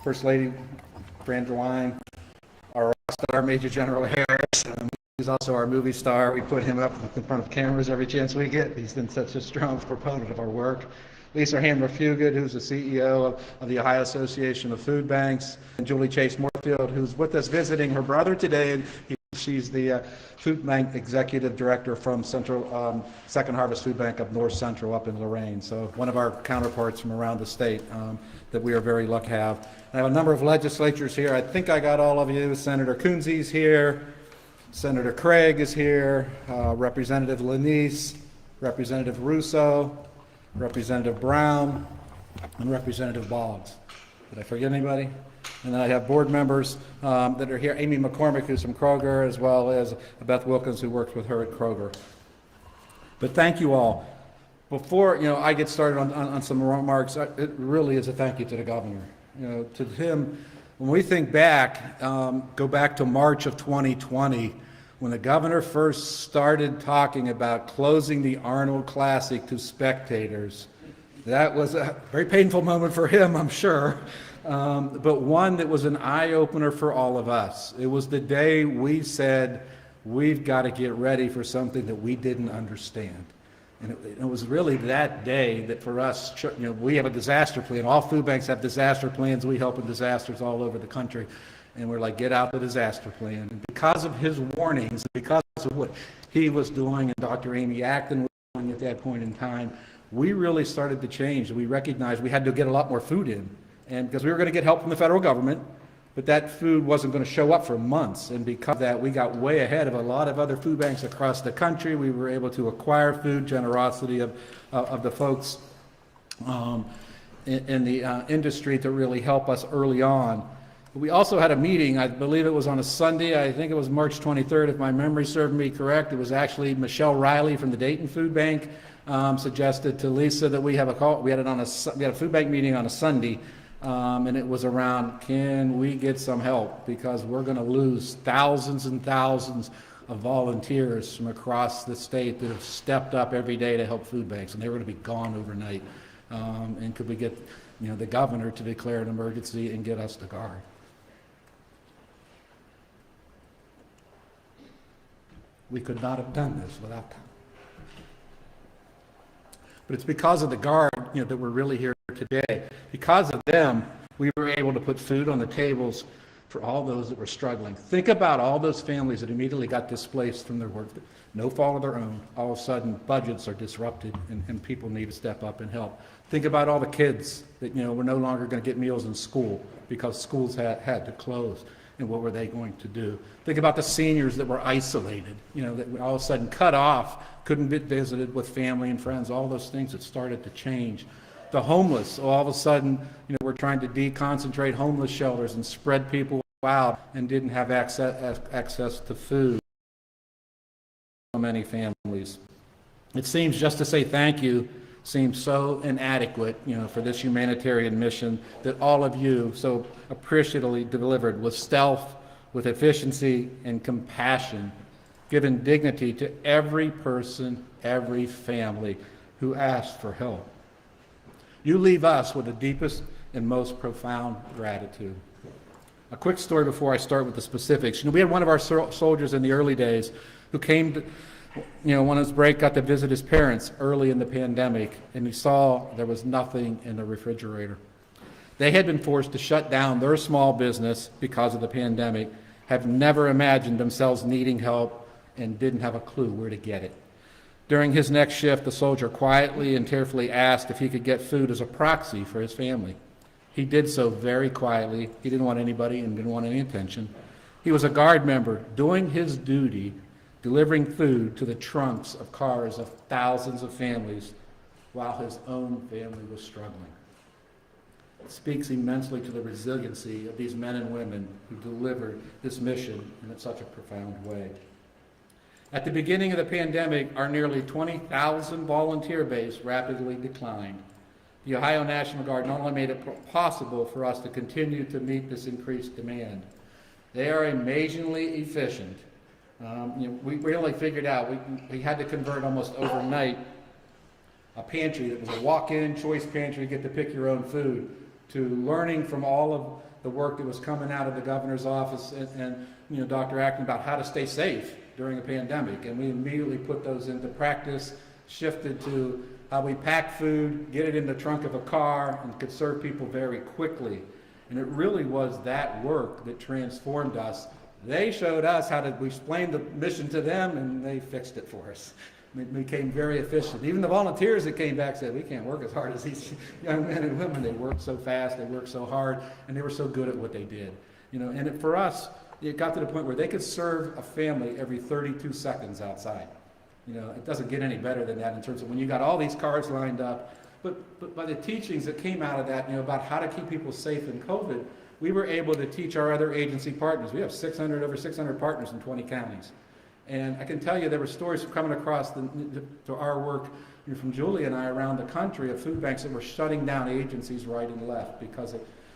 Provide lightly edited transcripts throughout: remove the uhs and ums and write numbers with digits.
First Lady Fran DeWine, our rock star Major General Harris. He's also our movie star. We put him up in front of cameras every chance we get. He's been such a strong proponent of our work. Lisa Handler-Fugit, who's the CEO of the Ohio Association of Food Banks, and Julie Chase Moorfield, who's with us visiting her brother today. She's the Food Bank Executive Director from Central Second Harvest Food Bank of North Central up in Lorraine. So one of our counterparts from around the state that we are very lucky to have. I have a number of legislatures here. I think I got all of you. Senator Coonsey's here. Senator Craig is here. Representative Lanise, Representative Russo, Representative Brown, and Representative Boggs. Did I forget anybody? And then I have board members that are here. Amy McCormick, who's from Kroger, as well as Beth Wilkins, who works with her at Kroger. But thank you all. Before I get started on some remarks, it really is a thank you to the governor. To him, when we think back, go back to March of 2020, when the governor first started talking about closing the Arnold Classic to spectators. That was a very painful moment for him, I'm sure, but one that was an eye-opener for all of us. It was the day we said, we've got to get ready for something that we didn't understand. And it was really that day that for us, we have a disaster plan. All food banks have disaster plans. We help in disasters all over the country. And we're like, get out the disaster plan. And because of his warnings, because of what he was doing and Dr. Amy Acton was doing at that point in time, we really started to change. We recognized we had to get a lot more food in. And because we were going to get help from the federal government, but that food wasn't going to show up for months. And because of that, we got way ahead of a lot of other food banks across the country. We were able to acquire food, generosity of the folks in the industry to really help us early on. We also had a meeting, I believe it was on a Sunday, I think it was March 23rd, if my memory served me correct. It was actually Michelle Riley from the Dayton Food Bank suggested to Lisa that we have a call. We had a food bank meeting on a Sunday, and it was around, can we get some help? Because we're going to lose thousands and thousands of volunteers from across the state that have stepped up every day to help food banks, and they were going to be gone overnight. And could we get the governor to declare an emergency and get us to guard? We could not have done this without them. But it's because of the Guard, that we're really here today. Because of them, we were able to put food on the tables for all those that were struggling. Think about all those families that immediately got displaced from their work. No fault of their own. All of a sudden, budgets are disrupted, and people need to step up and help. Think about all the kids that were no longer going to get meals in school because schools had to close. And what were they going to do? Think about the seniors that were isolated, that were all of a sudden cut off, couldn't be visited with family and friends, all those things that started to change. The homeless, all of a sudden, we're trying to deconcentrate homeless shelters and spread people out and didn't have access to food. So many families. It seems just to say thank you seems so inadequate, for this humanitarian mission that all of you so appreciatively delivered with stealth, with efficiency and compassion, giving dignity to every person, every family who asked for help. You leave us with the deepest and most profound gratitude. A quick story before I start with the specifics. We had one of our soldiers in the early days who came to, on his break, got to visit his parents early in the pandemic, and he saw there was nothing in the refrigerator. They had been forced to shut down their small business because of the pandemic, have never imagined themselves needing help, and didn't have a clue where to get it. During his next shift, the soldier quietly and tearfully asked if he could get food as a proxy for his family. He did so very quietly. He didn't want anybody and didn't want any attention. He was a Guard member doing his duty, delivering food to the trunks of cars of thousands of families while his own family was struggling. It speaks immensely to the resiliency of these men and women who delivered this mission in such a profound way. At the beginning of the pandemic, our nearly 20,000 volunteer base rapidly declined. The Ohio National Guard not only made it possible for us to continue to meet this increased demand, they are amazingly efficient. We only figured out we had to convert almost overnight a pantry that was a walk-in choice pantry, get to pick your own food, to learning from all of the work that was coming out of the governor's office and Dr. Acton about how to stay safe during a pandemic. And we immediately put those into practice, shifted to how we pack food, get it in the trunk of a car, and could serve people very quickly. And it really was that work that transformed us. They showed us how to, we explained the mission to them, and they fixed it for us. We became very efficient. Even the volunteers that came back said, we can't work as hard as these young men and women. They worked so fast, they worked so hard, and they were so good at what they did. And for us, it got to the point where they could serve a family every 32 seconds outside. It doesn't get any better than that in terms of when you got all these cars lined up. But by the teachings that came out of that, about how to keep people safe in COVID, we were able to teach our other agency partners. We have over 600 partners in 20 counties. And I can tell you there were stories coming across to our work from Julie and I around the country of food banks that were shutting down agencies right and left because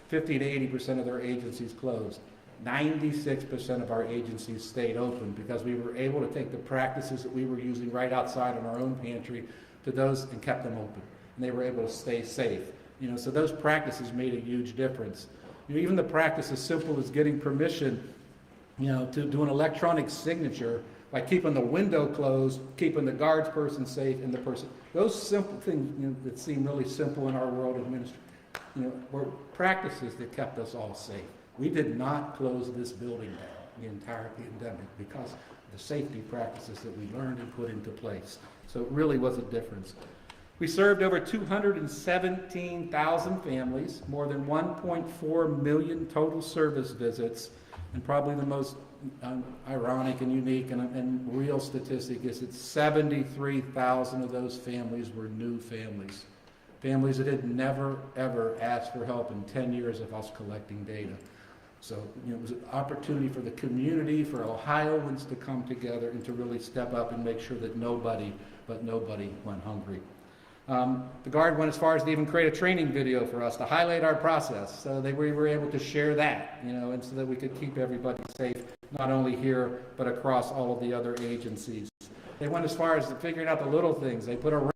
50 to 80% of their agencies closed. 96% of our agencies stayed open because we were able to take the practices that we were using right outside in our own pantry to those and kept them open. And they were able to stay safe. So those practices made a huge difference. Even the practice as simple as getting permission, to do an electronic signature by keeping the window closed, keeping the guards person safe, and the person. Those simple things that seem really simple in our world of ministry, were practices that kept us all safe. We did not close this building down the entire pandemic because of the safety practices that we learned and put into place. So it really was a difference. We served over 217,000 families, more than 1.4 million total service visits, and probably the most ironic and unique and real statistic is that 73,000 of those families were new families. Families that had never, ever asked for help in 10 years of us collecting data. So it was an opportunity for the community, for Ohioans to come together and to really step up and make sure that nobody went hungry. The Guard went as far as to even create a training video for us to highlight our process. So we were able to share that, and so that we could keep everybody safe, not only here, but across all of the other agencies. They went as far as to figuring out the little things. They put a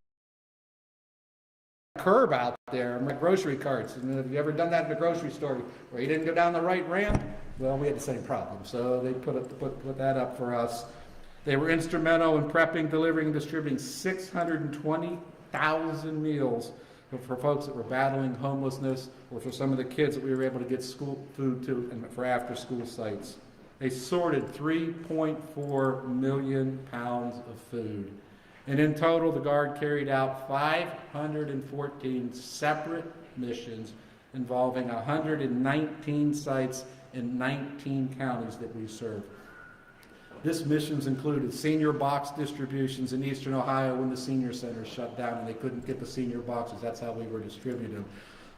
curb out there, my grocery carts. And have you ever done that in a grocery store where you didn't go down the right ramp? Well, we had the same problem. So they put that up for us. They were instrumental in prepping, delivering, and distributing 620,000 meals for folks that were battling homelessness or for some of the kids that we were able to get school food to and for after school sites. They sorted 3.4 million pounds of food. And in total, the Guard carried out 514 separate missions involving 119 sites in 19 counties that we serve. This missions included senior box distributions in Eastern Ohio when the senior centers shut down and they couldn't get the senior boxes. That's how we were distributing them.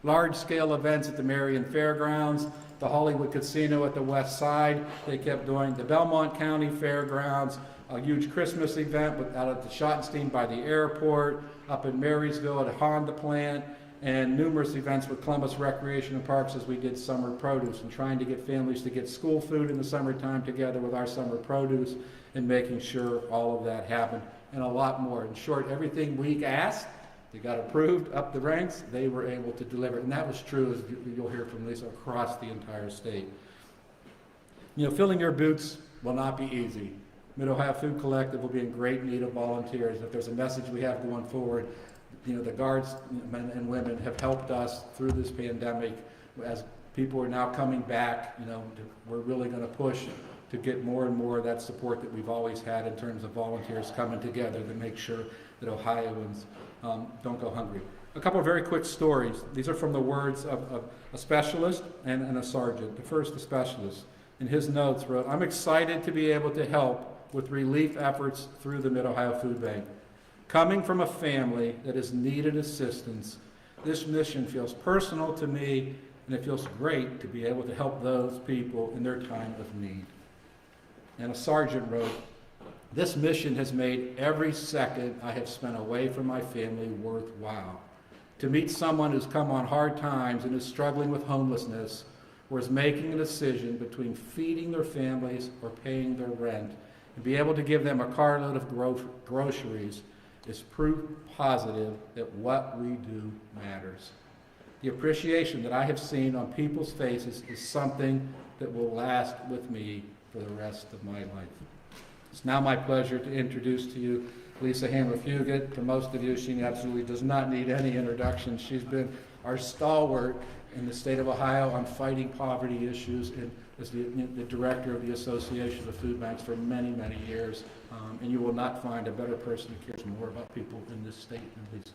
Large-scale events at the Marion Fairgrounds, the Hollywood Casino at the West Side. They kept doing the Belmont County Fairgrounds, a huge Christmas event out at the Schottenstein by the airport, up in Marysville at a Honda plant, and numerous events with Columbus Recreation and Parks as we did summer produce and trying to get families to get school food in the summertime together with our summer produce and making sure all of that happened and a lot more. In short, everything we asked, they got approved up the ranks, they were able to deliver. And that was true, as you'll hear from Lisa, across the entire state. Filling your boots will not be easy. Mid-Ohio Food Collective will be in great need of volunteers. If there's a message we have going forward, the Guards, men and women, have helped us through this pandemic. As people are now coming back, we're really going to push to get more and more of that support that we've always had in terms of volunteers coming together to make sure that Ohioans don't go hungry. A couple of very quick stories. These are from the words of a specialist and a sergeant. The first, the specialist, in his notes wrote, "I'm excited to be able to help with relief efforts through the Mid-Ohio Food Bank. Coming from a family that has needed assistance, this mission feels personal to me, and it feels great to be able to help those people in their time of need." And a sergeant wrote, "This mission has made every second I have spent away from my family worthwhile. To meet someone who's come on hard times and is struggling with homelessness, or is making a decision between feeding their families or paying their rent, and be able to give them a carload of groceries is proof positive that what we do matters." The appreciation that I have seen on people's faces is something that will last with me for the rest of my life. It's now my pleasure to introduce to you Lisa Hammer-Fugit. To most of you, she absolutely does not need any introduction. She's been our stalwart in the state of Ohio on fighting poverty issues and as the director of the Association of Food Banks for many, many years. And you will not find a better person who cares more about people in this state than Lisa.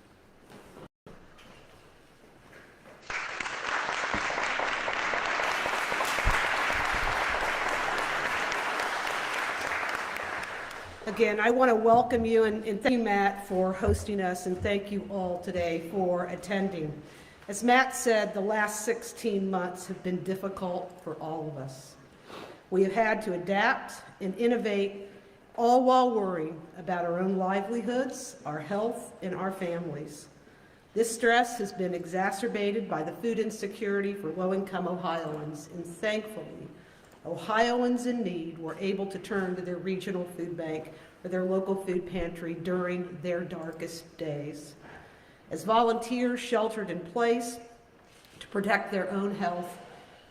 Again, I want to welcome you and thank you, Matt, for hosting us, and thank you all today for attending. As Matt said, the last 16 months have been difficult for all of us. We have had to adapt and innovate, all while worrying about our own livelihoods, our health, and our families. This stress has been exacerbated by the food insecurity for low-income Ohioans, and thankfully, Ohioans in need were able to turn to their regional food bank or their local food pantry during their darkest days. As volunteers sheltered in place to protect their own health,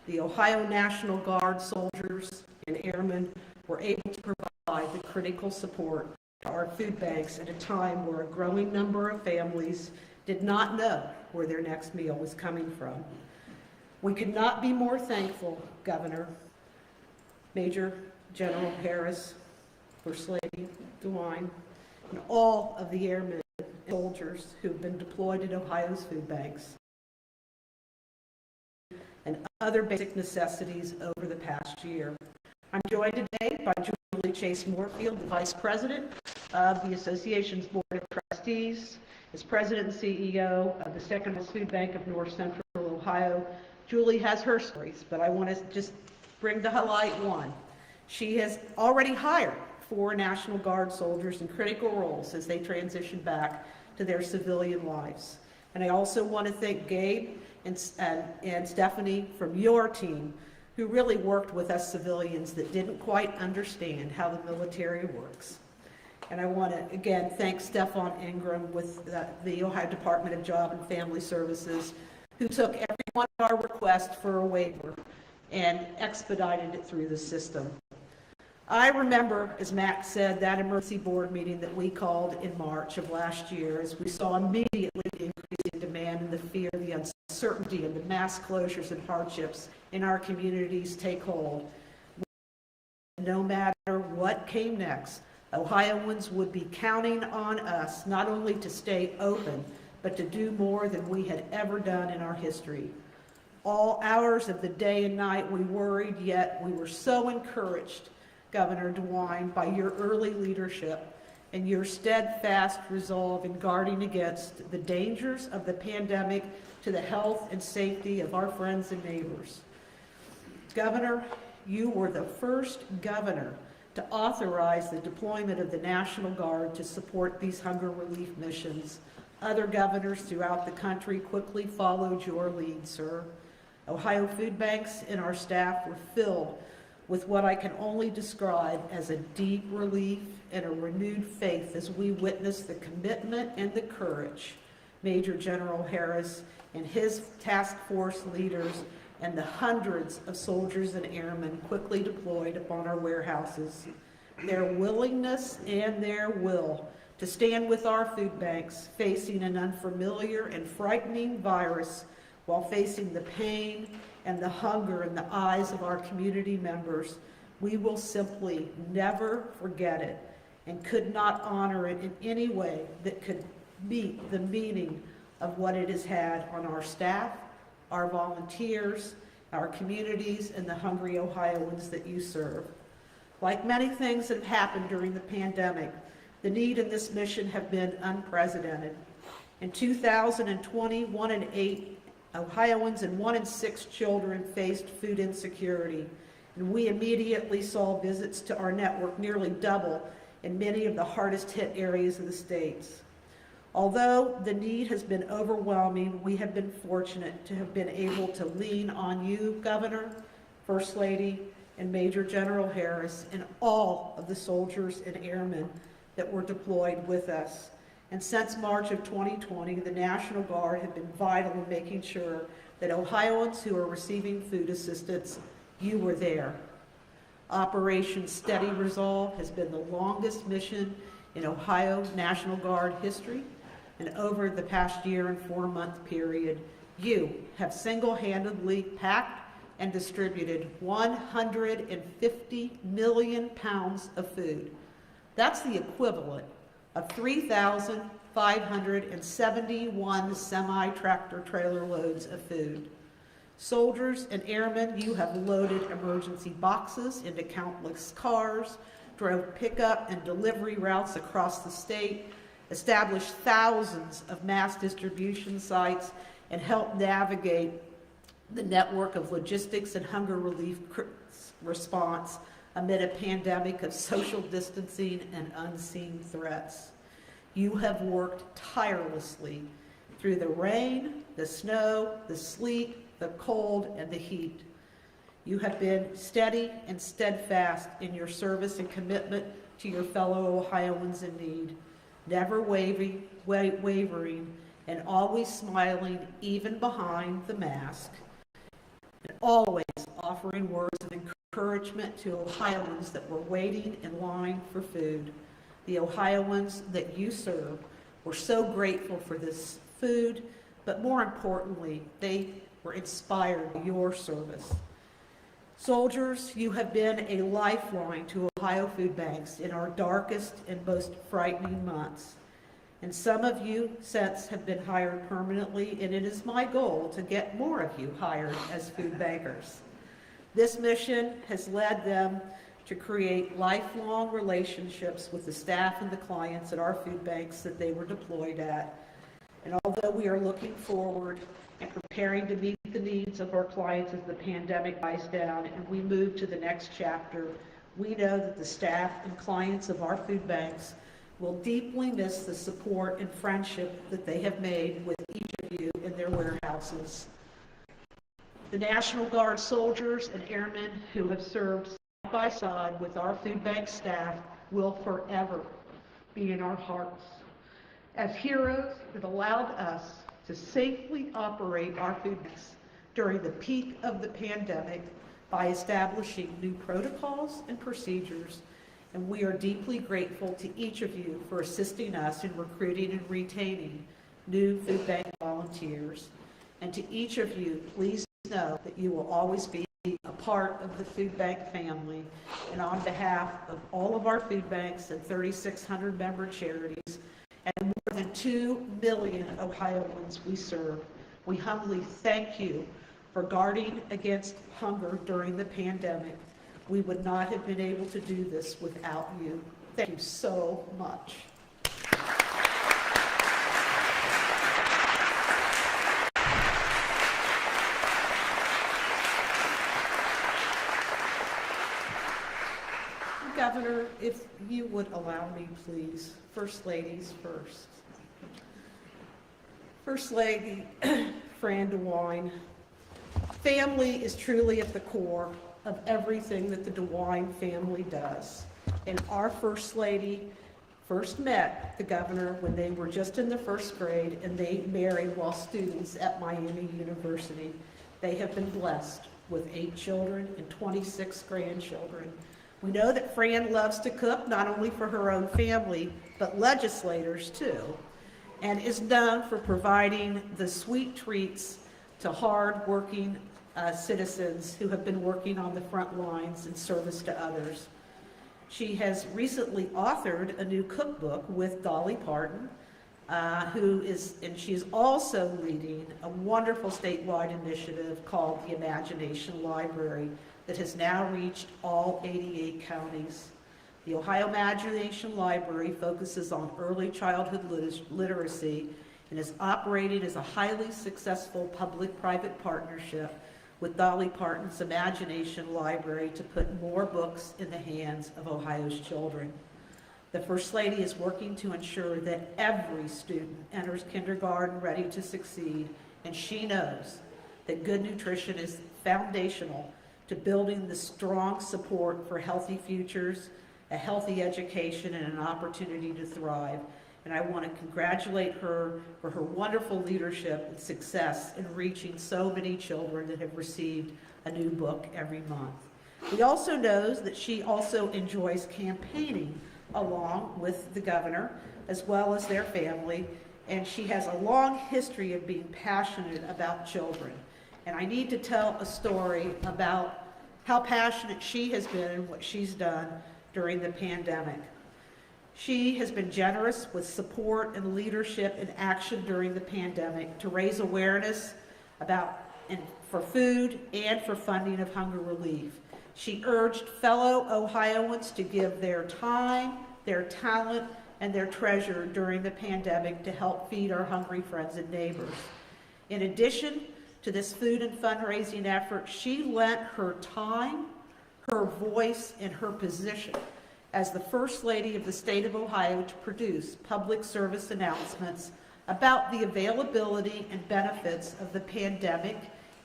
the Ohio National Guard soldiers and airmen were able to provide the critical support to our food banks at a time where a growing number of families did not know where their next meal was coming from. We could not be more thankful, Governor, Major General Harris, First Lady DeWine, and all of the airmen and soldiers who have been deployed at Ohio's food banks and other basic necessities over the past year. I'm joined today by Julie Chase Moorfield, the Vice President of the Association's Board of Trustees, as President and CEO of the Second Food Bank of North Central Ohio. Julie has her stories, but I want to just bring to highlight one. She has already hired 4 National Guard soldiers in critical roles as they transition back to their civilian lives. And I also want to thank Gabe and Stephanie from your team, who really worked with us civilians that didn't quite understand how the military works. And I want to, again, thank Stefan Ingram with the Ohio Department of Job and Family Services, who took every one of our requests for a waiver and expedited it through the system. I remember, as Matt said, that emergency board meeting that we called in March of last year, as we saw immediately the increasing demand and the fear, the uncertainty, and the mass closures and hardships in our communities take hold. No matter what came next, Ohioans would be counting on us not only to stay open, but to do more than we had ever done in our history. All hours of the day and night we worried, yet we were so encouraged, Governor DeWine, by your early leadership and your steadfast resolve in guarding against the dangers of the pandemic to the health and safety of our friends and neighbors. Governor, you were the first governor to authorize the deployment of the National Guard to support these hunger relief missions. Other governors throughout the country quickly followed your lead, sir. Ohio food banks and our staff were filled with what I can only describe as a deep relief and a renewed faith as we witnessed the commitment and the courage Major General Harris and his task force leaders and the hundreds of soldiers and airmen quickly deployed upon our warehouses. Their willingness and their will to stand with our food banks facing an unfamiliar and frightening virus while facing the pain and the hunger in the eyes of our community members, we will simply never forget it and could not honor it in any way that could meet the meaning of what it has had on our staff, our volunteers, our communities, and the hungry Ohioans that you serve. Like many things that have happened during the pandemic, the need in this mission have been unprecedented. In 2020, 1 in 8 Ohioans and 1 in 6 children faced food insecurity, and we immediately saw visits to our network nearly double in many of the hardest hit areas of the states. Although the need has been overwhelming, we have been fortunate to have been able to lean on you, Governor, First Lady, and Major General Harris, and all of the soldiers and airmen that were deployed with us. And since March of 2020, the National Guard have been vital in making sure that Ohioans who are receiving food assistance, you were there. Operation Steady Resolve has been the longest mission in Ohio National Guard history, and over the past year and 4-month period, you have single-handedly packed and distributed 150 million pounds of food. That's the equivalent of 3,571 semi-tractor trailer loads of food. Soldiers and airmen, you have loaded emergency boxes into countless cars, drove pickup and delivery routes across the state, established thousands of mass distribution sites, and helped navigate the network of logistics and hunger relief response amid a pandemic of social distancing and unseen threats. You have worked tirelessly through the rain, the snow, the sleet, the cold, and the heat. You have been steady and steadfast in your service and commitment to your fellow Ohioans in need, never wavering, and always smiling even behind the mask, and always offering words of encouragement to Ohioans that were waiting in line for food. The Ohioans that you serve were so grateful for this food, but more importantly, they were inspired by your service. Soldiers, you have been a lifeline to Ohio food banks in our darkest and most frightening months. And some of you since have been hired permanently, and it is my goal to get more of you hired as food bankers. This mission has led them to create lifelong relationships with the staff and the clients at our food banks that they were deployed at. And although we are looking forward and preparing to meet the needs of our clients as the pandemic dies down and we move to the next chapter, we know that the staff and clients of our food banks will deeply miss the support and friendship that they have made with each of you in their warehouses. The National Guard soldiers and airmen who have served side by side with our food bank staff will forever be in our hearts as heroes that allowed us to safely operate our food banks during the peak of the pandemic by establishing new protocols and procedures. And we are deeply grateful to each of you for assisting us in recruiting and retaining new food bank volunteers. And to each of you, please know that you will always be a part of the food bank family. And on behalf of all of our food banks and 3,600 member charities and more than 2 million Ohioans we serve, we humbly thank you for guarding against hunger during the pandemic. We would not have been able to do this without you. Thank you so much. Governor, if you would allow me, please. First ladies first. First Lady Fran DeWine, family is truly at the core of everything that the DeWine family does. And our First Lady first met the governor when they were just in the first grade, and they married while students at Miami University. They have been blessed with 8 children and 26 grandchildren. We know that Fran loves to cook, not only for her own family, but legislators too, and is known for providing the sweet treats to hard-working citizens who have been working on the front lines in service to others. She has recently authored a new cookbook with Dolly Parton, she is also leading a wonderful statewide initiative called the Imagination Library that has now reached all 88 counties. The Ohio Imagination Library focuses on early childhood literacy and is operated as a highly successful public-private partnership with Dolly Parton's Imagination Library to put more books in the hands of Ohio's children. The First Lady is working to ensure that every student enters kindergarten ready to succeed, and she knows that good nutrition is foundational to building the strong support for healthy futures, a healthy education, and an opportunity to thrive. and I want to congratulate her for her wonderful leadership and success in reaching so many children that have received a new book every month. We also know that she also enjoys campaigning along with the governor as well as their family, and she has a long history of being passionate about children. And I need to tell a story about how passionate she has been and what she's done during the pandemic. She has been generous with support and leadership and action during the pandemic to raise awareness about and for food and for funding of hunger relief. She urged fellow Ohioans to give their time, their talent, and their treasure during the pandemic to help feed our hungry friends and neighbors. In addition to this food and fundraising effort, she lent her time, her voice, and her position as the First Lady of the state of Ohio to produce public service announcements about the availability and benefits of the pandemic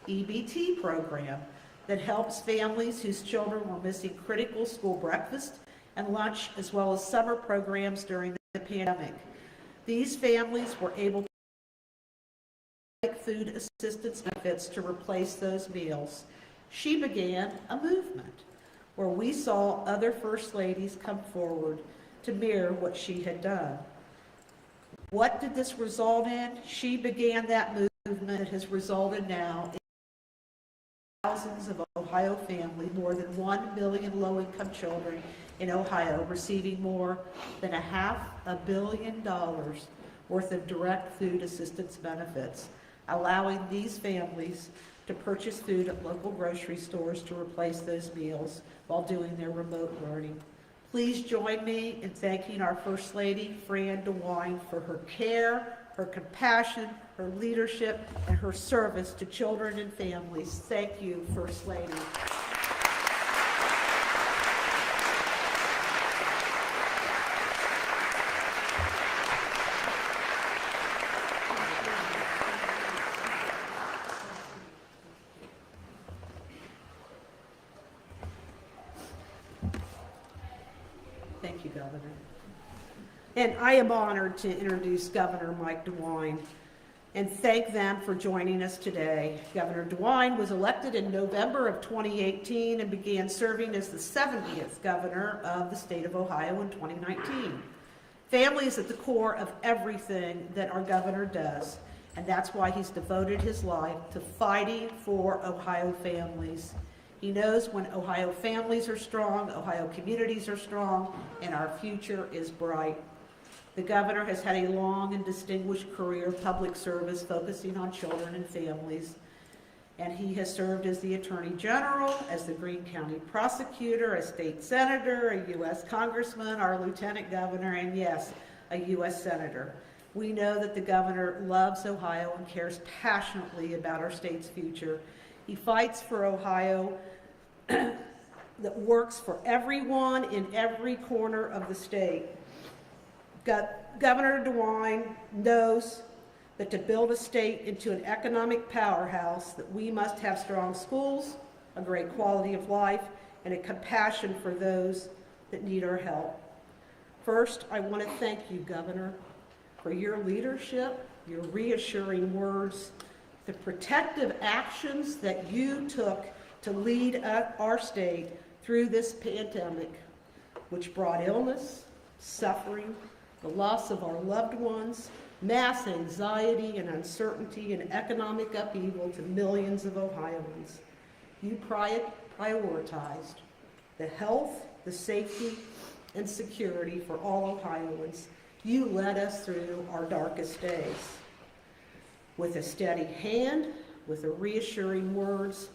EBT program that helps families whose children were missing critical school breakfast and lunch, as well as summer programs during the pandemic. These families were able to take food assistance benefits to replace those meals. She began a movement where we saw other First Ladies come forward to mirror what she had done. What did this result in? She began that movement that has resulted now in thousands of Ohio families, more than 1 million low-income children in Ohio receiving more than $500 million worth of direct food assistance benefits, allowing these families to purchase food at local grocery stores to replace those meals while doing their remote learning. Please join me in thanking our First Lady, Fran DeWine, for her care, her compassion, her leadership, and her service to children and families. Thank you, First Lady. Thank you, Governor. And I am honored to introduce Governor Mike DeWine and thank them for joining us today. Governor DeWine was elected in November of 2018 and began serving as the 70th governor of the state of Ohio in 2019. Family is at the core of everything that our governor does, and that's why he's devoted his life to fighting for Ohio families. He knows when Ohio families are strong, Ohio communities are strong, and our future is bright. The governor has had a long and distinguished career of public service focusing on children and families, and he has served as the Attorney General, as the Greene County Prosecutor, a state senator, a U.S. Congressman, our Lieutenant Governor, and yes, a U.S. Senator. We know that the governor loves Ohio and cares passionately about our state's future. He fights for Ohio that works for everyone in every corner of the state. Governor DeWine knows that to build a state into an economic powerhouse, that we must have strong schools, a great quality of life, and a compassion for those that need our help. First, I want to thank you, Governor, for your leadership, your reassuring words, the protective actions that you took to lead our state through this pandemic, which brought illness, suffering, the loss of our loved ones, mass anxiety and uncertainty, and economic upheaval to millions of Ohioans. You prioritized the health, the safety, and security for all Ohioans. You led us through our darkest days with a steady hand, with the reassuring words,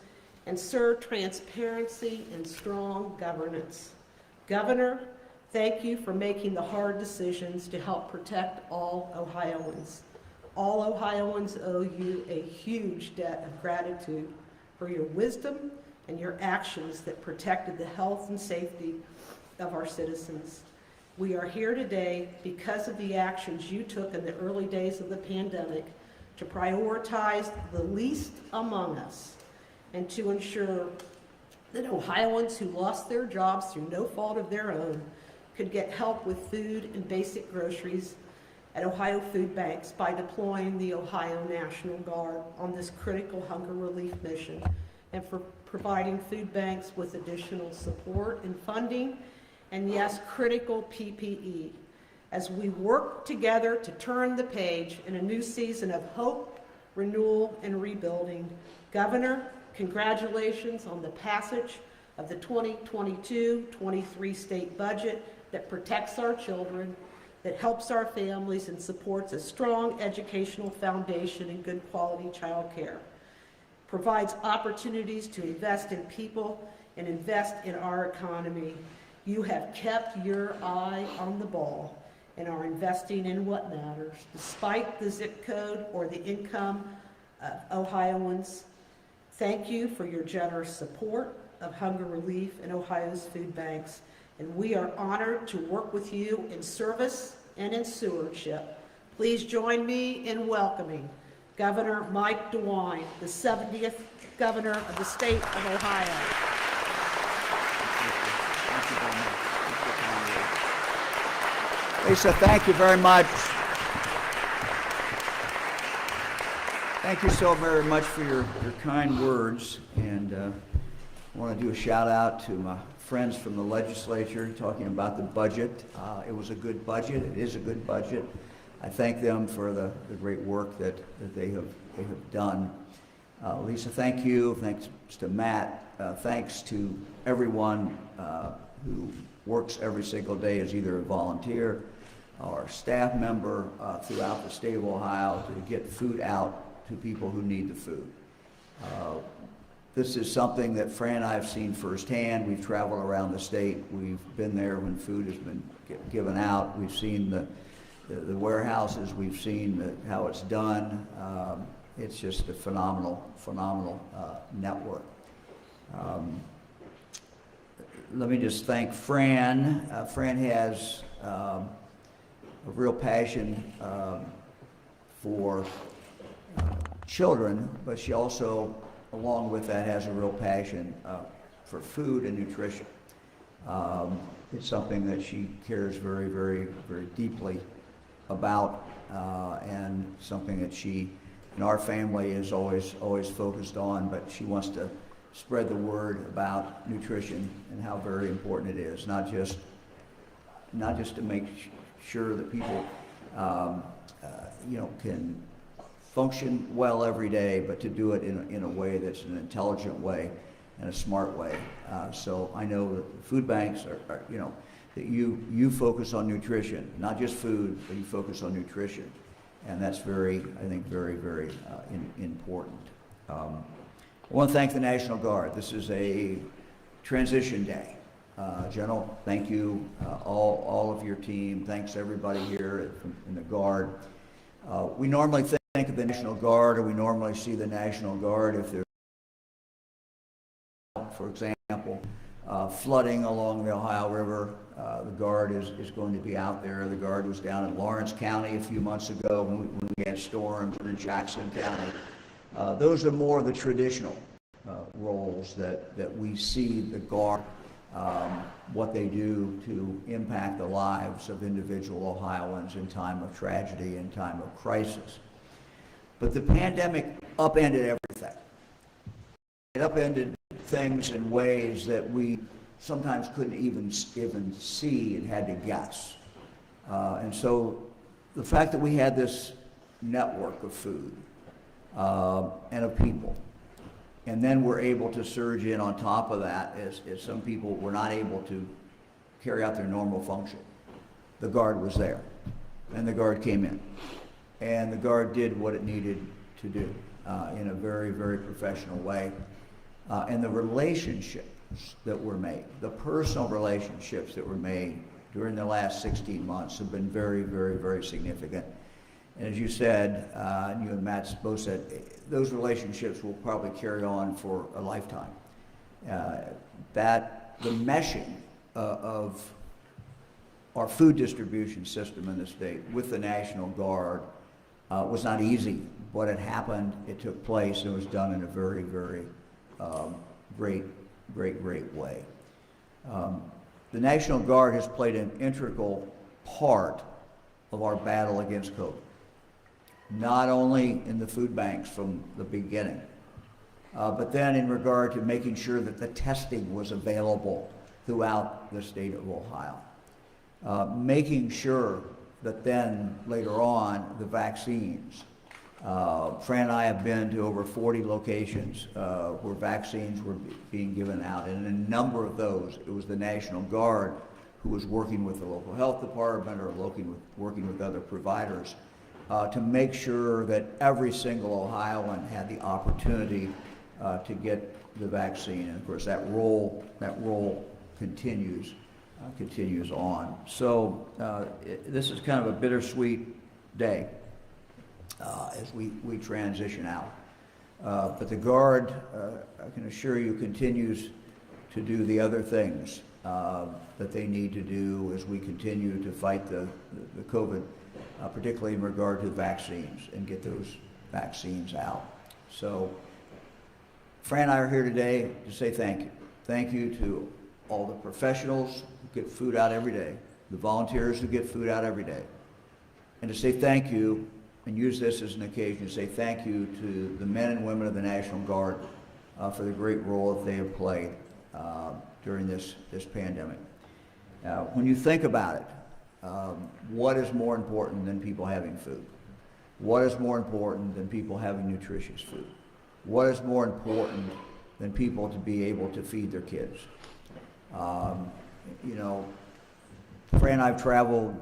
and served transparency and strong governance. Governor, thank you for making the hard decisions to help protect all Ohioans. All Ohioans owe you a huge debt of gratitude for your wisdom and your actions that protected the health and safety of our citizens. We are here today because of the actions you took in the early days of the pandemic to prioritize the least among us and to ensure that Ohioans who lost their jobs through no fault of their own could get help with food and basic groceries at Ohio Food Banks by deploying the Ohio National Guard on this critical hunger relief mission, and for providing food banks with additional support and funding, and yes, critical PPE, as we work together to turn the page in a new season of hope, renewal, and rebuilding. Governor, congratulations on the passage of the 2022-23 state budget that protects our children, that helps our families, and supports a strong educational foundation and good quality child care, provides opportunities to invest in people and invest in our economy. You have kept your eye on the ball and are investing in what matters, despite the zip code or the income of Ohioans. Thank you for your generous support of hunger relief and Ohio's food banks, and we are honored to work with you in service and in stewardship. Please join me in welcoming Governor Mike DeWine, the 70th Governor of the state of Ohio. Lisa, thank you very much. Thank you so very much for your kind words. And I want to do a shout out to my friends from the legislature talking about the budget. It was a good budget. It is a good budget. I thank them for the great work that they have done. Lisa, thank you. Thanks to Matt. Thanks to everyone who works every single day as either a volunteer or a staff member throughout the state of Ohio to get food out to people who need the food. This is something that Fran and I have seen firsthand. We've traveled around the state. We've been there when food has been given out. We've seen the warehouses. We've seen how it's done. It's just a phenomenal network. Let me just thank Fran. Fran has a real passion for children, but she also, along with that, has a real passion for food and nutrition. It's something that she cares very, very, very deeply about, and something that she and our family is always focused on, but she wants to spread the word about nutrition and how very important it is, not just to make sure that people can function well every day, but to do it in a way that's an intelligent way and a smart way. So I know that the food banks are that you focus on nutrition, not just food, but you focus on nutrition, and that's I think very, very important. I want to thank the National Guard. This is a transition day. General, thank you, all of your team. Thanks everybody here in the Guard. We normally think of the National Guard, or we normally see the National Guard if there's, for example, flooding along the Ohio River. The Guard is going to be out there. The Guard was down in Lawrence County a few months ago when we had storms, in Jackson County. Those are more of the traditional roles that we see the Guard, what they do to impact the lives of individual Ohioans in time of tragedy and time of crisis. But the pandemic upended everything. It upended things in ways that we sometimes couldn't even see and had to guess. And so the fact that we had this network of food and of people, and then we're able to surge in on top of that as some people were not able to carry out their normal function. The Guard was there, and the Guard came in, and the Guard did what it needed to do in a very, very professional way. And the relationships that were made, the personal relationships that were made during the last 16 months have been very, very, very significant. And as you said, and you and Matt both said, those relationships will probably carry on for a lifetime. That the meshing of our food distribution system in the state with the National Guard was not easy, but it happened, it took place, and it was done in a very, very great way. The National Guard has played an integral part of our battle against COVID. Not only in the food banks from the beginning, but then in regard to making sure that the testing was available throughout the state of Ohio. Making sure that then later on the vaccines. Fran and I have been to over 40 locations where vaccines were being given out, and in a number of those, it was the National Guard who was working with the local health department or working with other providers to make sure that every single Ohioan had the opportunity to get the vaccine. And of course, that role continues on. So this is kind of a bittersweet day as we transition out. But the Guard, I can assure you, continues to do the other things that they need to do as we continue to fight the COVID, particularly in regard to vaccines and get those vaccines out. So Fran and I are here today to say thank you. Thank you to all the professionals who get food out every day, the volunteers who get food out every day, and to say thank you and use this as an occasion to say thank you to the men and women of the National Guard for the great role that they have played during this pandemic. When you think about it, what is more important than people having food? What is more important than people having nutritious food? What is more important than people to be able to feed their kids? You know, Fran and I have traveled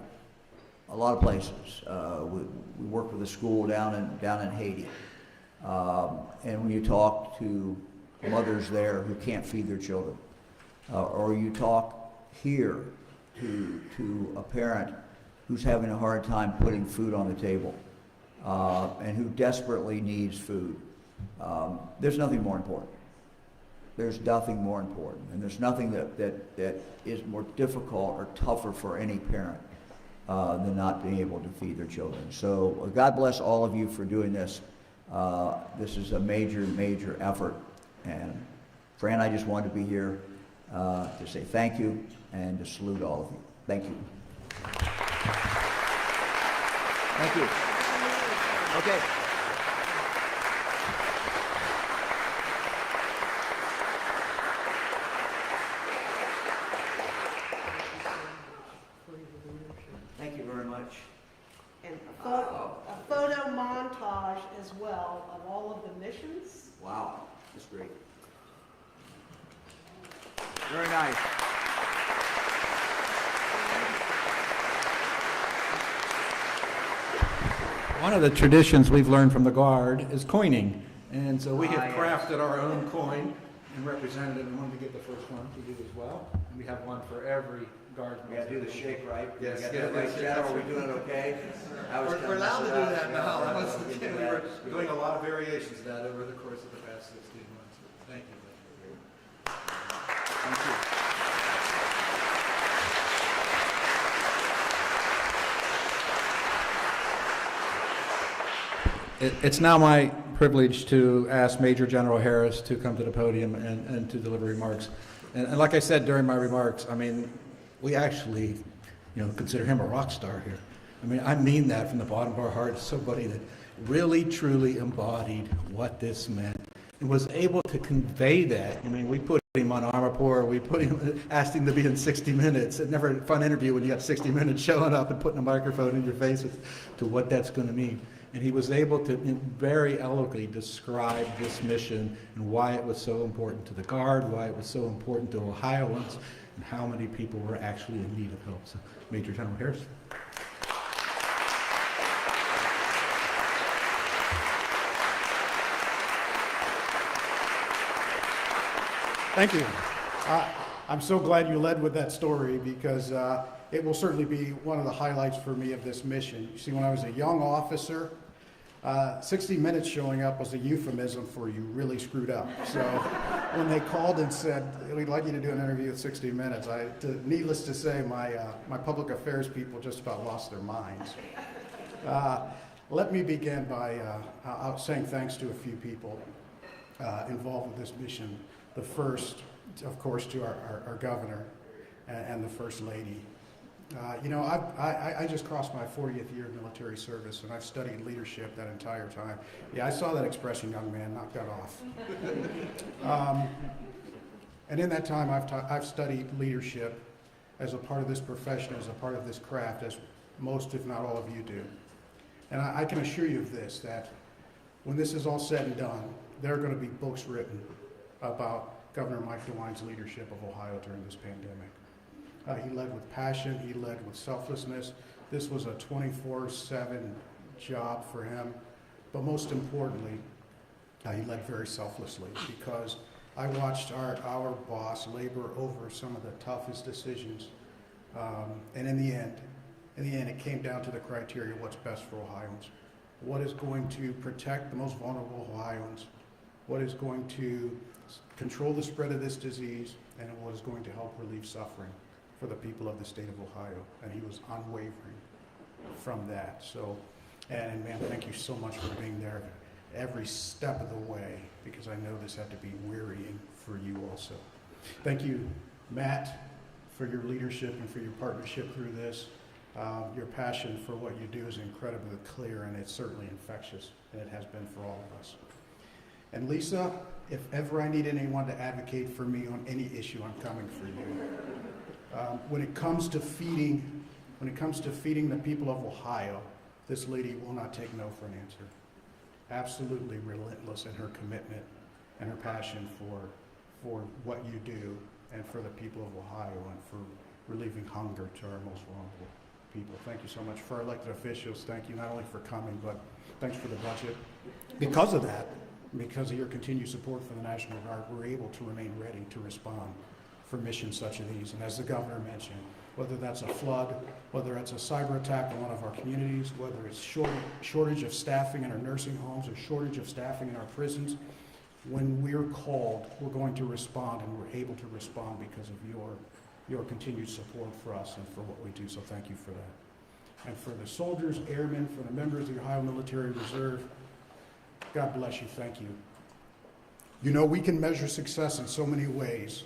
a lot of places. We work with a school down in Haiti. And when you talk to mothers there who can't feed their children, or you talk here to a parent who's having a hard time putting food on the table, and who desperately needs food, there's nothing more important. There's nothing more important, and there's nothing that is more difficult or tougher for any parent than not being able to feed their children. So God bless all of you for doing this. This is a major effort, and Fran, I just wanted to be here to say thank you and to salute all of you. Thank you. Thank you. Okay. Thank you very much. And a photo montage as well of all of the missions. Wow, that's great. Very nice. One of the traditions we've learned from the Guard is coining. And so we have Yes. crafted our own coin and represented it, and wanted to get the first one to do as well. And we have one for every Guard. We gotta do the shake, right? Yes, We got get that it, right, yes, Jeff? yes. Are we doing it okay? I was We're gonna allowed to mess do it up. that now. That was We the can do we that. were doing a lot of variations of that over the course of the past 16 months. Thank you. Thank you. It's now my privilege to ask Major General Harris to come to the podium and to deliver remarks. And like I said during my remarks, I mean, we actually, consider him a rock star here. I mean, I mean that from the bottom of our heart. Somebody that really, truly embodied what this meant and was able to convey that. I mean, we put him on Arm Report, asked him to be in 60 Minutes. It's never a fun interview when you got 60 Minutes showing up and putting a microphone in your face to what that's going to mean. And he was able to very eloquently describe this mission and why it was so important to the Guard, why it was so important to Ohioans, and how many people were actually in need of help. So, Major General Harris. Thank you. I'm so glad you led with that story because it will certainly be one of the highlights for me of this mission. You see, when I was a young officer, 60 Minutes showing up was a euphemism for you really screwed up. So when they called and said, we'd like you to do an interview with 60 Minutes, needless to say, my public affairs people just about lost their minds. Let me begin by saying thanks to a few people involved with this mission. The first, of course, to our governor and the First Lady. I just crossed my 40th year of military service, and I've studied leadership that entire time. Yeah, I saw that expression, young man, knock that off. And in that time, I've studied leadership as a part of this profession, as a part of this craft, as most, if not all of you do. And I can assure you of this, that when this is all said and done, there are going to be books written about Governor Mike DeWine's leadership of Ohio during this pandemic. He led with passion, he led with selflessness. This was a 24/7 job for him, but most importantly, he led very selflessly, because I watched our boss labor over some of the toughest decisions, and in the end, it came down to the criteria of what's best for Ohioans. What is going to protect the most vulnerable Ohioans? What is going to control the spread of this disease? And what is going to help relieve suffering for the people of the state of Ohio? And he was unwavering from that. So, and man, thank you so much for being there every step of the way, because I know this had to be wearying for you also. Thank you, Matt, for your leadership and for your partnership through this. Your passion for what you do is incredibly clear, and it's certainly infectious, and it has been for all of us. And Lisa, if ever I need anyone to advocate for me on any issue, I'm coming for you. When it comes to feeding the people of Ohio, this lady will not take no for an answer. Absolutely relentless in her commitment and her passion for what you do and for the people of Ohio and for relieving hunger to our most vulnerable people. Thank you so much. For our elected officials, thank you not only for coming, but thanks for the budget. Because of that, because of your continued support for the National Guard, we're able to remain ready to respond for missions such as these. And as the governor mentioned, whether that's a flood, whether it's a cyber attack on one of our communities, whether it's shortage of staffing in our nursing homes or shortage of staffing in our prisons, when we're called, we're going to respond, and we're able to respond because of your continued support for us and for what we do. So thank you for that. And for the soldiers, airmen, for the members of the Ohio Military Reserve, God bless you. Thank you. You know, we can measure success in so many ways,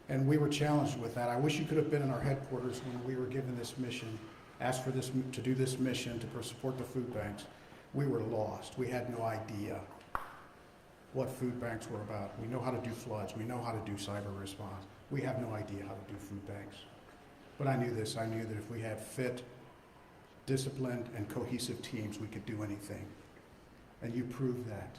and we were challenged with that. I wish you could have been in our headquarters when we were given this mission, asked for this to do this mission to support the food banks. We were lost. We had no idea what food banks were about. We know how to do floods. We know how to do cyber response. We have no idea how to do food banks. But I knew this. I knew that if we had fit, disciplined, and cohesive teams, we could do anything. And you proved that.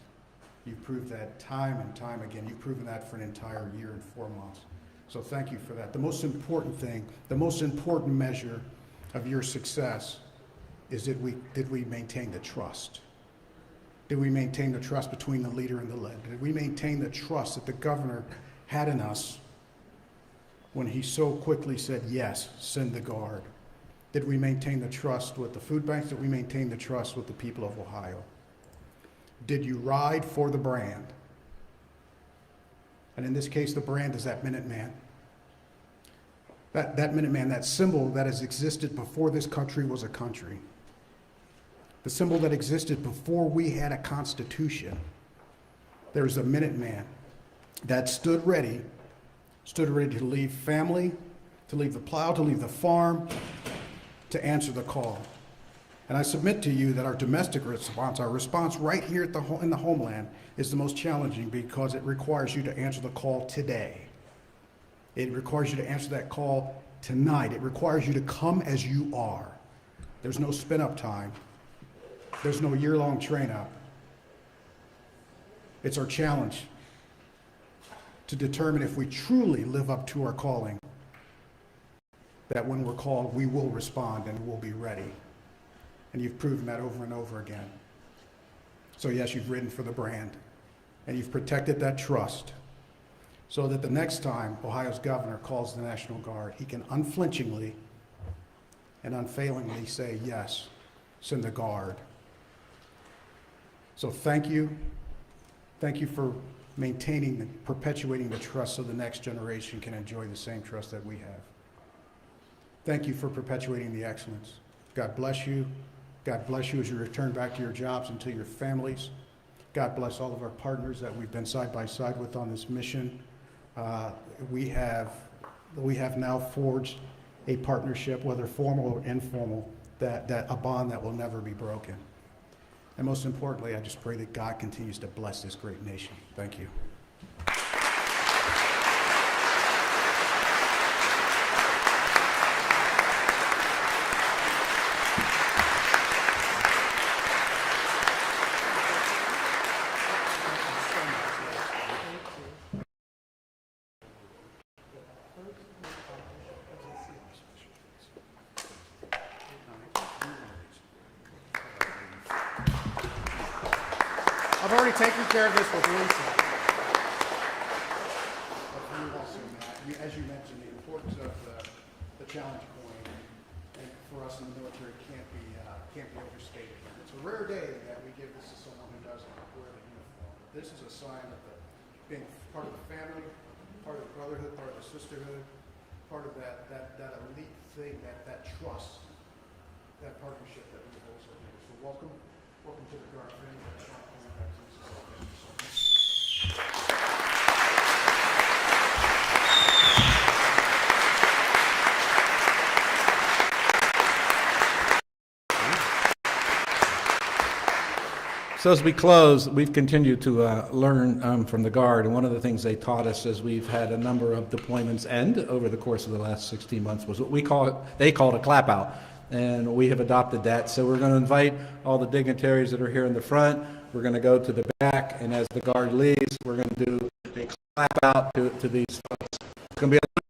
You proved that time and time again. You've proven that for an entire year and 4 months. So thank you for that. The most important thing, the most important measure of your success is did we maintain the trust? Did we maintain the trust between the leader and the led? Did we maintain the trust that the governor had in us when he so quickly said, yes, send the Guard? Did we maintain the trust with the food banks? Did we maintain the trust with the people of Ohio? Did you ride for the brand? And in this case, the brand is that Minuteman. That Minuteman, that symbol that has existed before this country was a country. The symbol that existed before we had a constitution. There's a Minuteman that stood ready to leave family, to leave the plow, to leave the farm, to answer the call. And I submit to you that our domestic response, our response right here in the homeland, is the most challenging because it requires you to answer the call today. It requires you to answer that call tonight. It requires you to come as you are. There's no spin-up time. There's no year-long train-up. It's our challenge to determine if we truly live up to our calling, that when we're called, we will respond and we'll be ready. And you've proven that over and over again. So yes, you've ridden for the brand, and you've protected that trust so that the next time Ohio's governor calls the National Guard, he can unflinchingly and unfailingly say, yes, send the Guard. So thank you. Thank you for maintaining and perpetuating the trust so the next generation can enjoy the same trust that we have. Thank you for perpetuating the excellence. God bless you. God bless you as you return back to your jobs and to your families. God bless all of our partners that we've been side by side with on this mission. We have now forged a partnership, whether formal or informal, that a bond that will never be broken. And most importantly, I just pray that God continues to bless this great nation. Thank you. I've already taken care of this with Lisa. But for you also, Matt, as you mentioned, the importance of the challenge coin, and for us in the military can't be overstated. It's a rare day that we give this to someone who doesn't wear the uniform. But this is a sign of being part of the family, part of the brotherhood, part of the sisterhood, part of that elite thing, that trust, that partnership that we hold so dear. So welcome to the Guard family. So as we close, we've continued to learn from the Guard, and one of the things they taught us as we've had a number of deployments end over the course of the last 16 months was what they called a clap out, and we have adopted that. So we're going to invite all the dignitaries that are here in the front. We're going to go to the back, and as the Guard leaves, we're going to do a clap out to these folks. It's going to be a